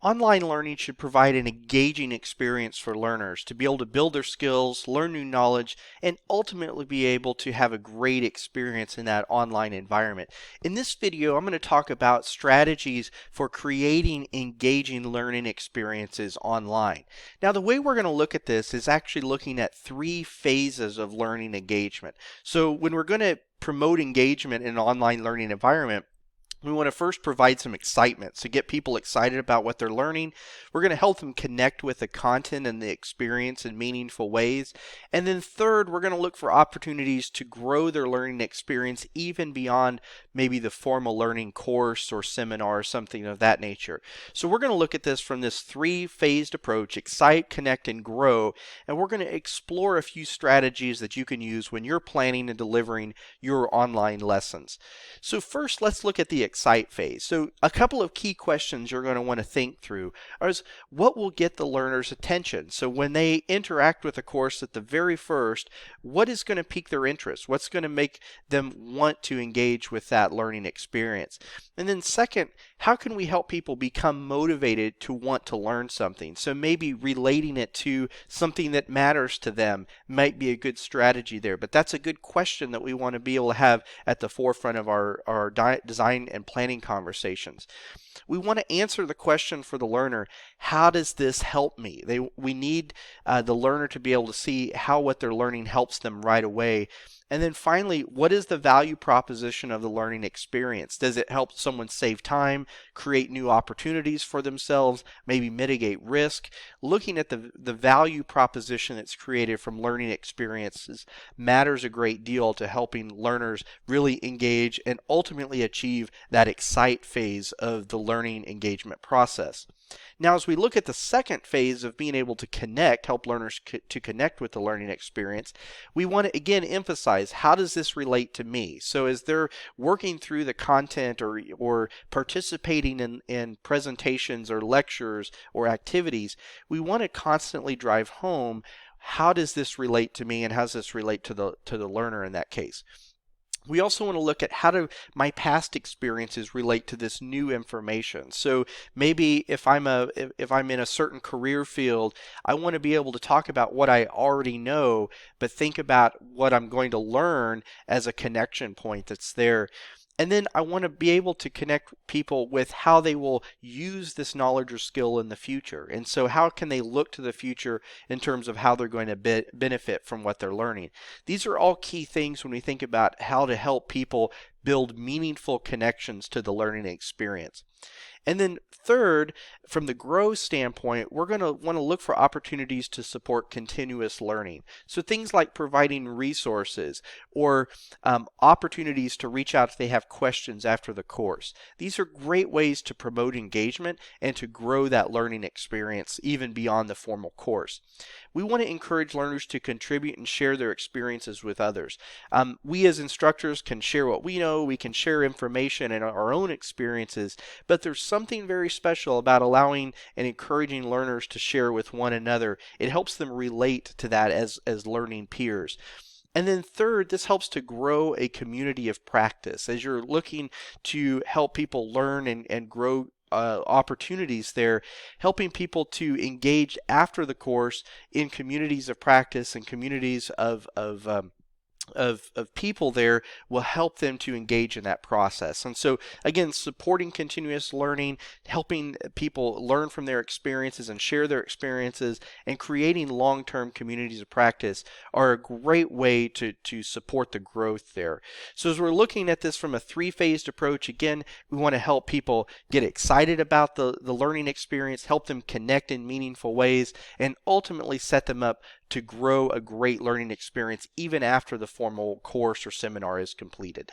Online learning should provide an engaging experience for learners to be able to build their skills, learn new knowledge, and ultimately be able to have a great experience in that online environment. In this video, I'm going to talk about strategies for creating engaging learning experiences online. Now, the way we're going to look at this is actually looking at three phases of learning engagement. So when we're going to promote engagement in an online learning environment, we want to first provide some excitement, so get people excited about what they're learning. We're going to help them connect with the content and the experience in meaningful ways. And then third, we're going to look for opportunities to grow their learning experience even beyond maybe the formal learning course or seminar or something of that nature. So we're going to look at this from this three-phased approach: excite, connect, and grow. And we're going to explore a few strategies that you can use when you're planning and delivering your online lessons. So first, let's look at the excite phase. So a couple of key questions you're going to want to think through is what will get the learner's attention. So when they interact with a course at the very first, what is going to pique their interest? What's going to make them want to engage with that learning experience? And then second, how can we help people become motivated to want to learn something? So maybe relating it to something that matters to them might be a good strategy there, but that's a good question that we want to be able to have at the forefront of our design and planning conversations. We want to answer the question for the learner: how does this help me? We need the learner to be able to see how what they're learning helps them right away. And then finally, what is the value proposition of the learning experience? Does it help someone save time, create new opportunities for themselves, maybe mitigate risk? Looking at the value proposition that's created from learning experiences matters a great deal to helping learners really engage and ultimately achieve that excite phase of the learning engagement process. Now, as we look at the second phase of being able to connect, help learners to connect with the learning experience, we want to again emphasize, how does this relate to me? So as they're working through the content or participating in presentations or lectures or activities, we want to constantly drive home, how does this relate to me and how does this relate to the learner in that case? We also want to look at how do my past experiences relate to this new information. So maybe if I'm in a certain career field, I want to be able to talk about what I already know, but think about what I'm going to learn as a connection point that's there. And then I want to be able to connect people with how they will use this knowledge or skill in the future. And so how can they look to the future in terms of how they're going to benefit from what they're learning? These are all key things when we think about how to help people build meaningful connections to the learning experience. And then third, from the grow standpoint, we're going to want to look for opportunities to support continuous learning. So things like providing resources or opportunities to reach out if they have questions after the course. These are great ways to promote engagement and to grow that learning experience even beyond the formal course. We want to encourage learners to contribute and share their experiences with others. We as instructors can share what we know, we can share information and our own experiences, but there's something very special about allowing and encouraging learners to share with one another. It helps them relate to that as learning peers. And then third, this helps to grow a community of practice. As you're looking to help people learn and grow opportunities there, helping people to engage after the course in communities of practice and communities of people there will help them to engage in that process. And so again, supporting continuous learning, helping people learn from their experiences and share their experiences, and creating long-term communities of practice are a great way to support the growth there. So as we're looking at this from a three-phased approach, again, we want to help people get excited about the learning experience, help them connect in meaningful ways, and ultimately set them up to grow a great learning experience even after the formal course or seminar is completed.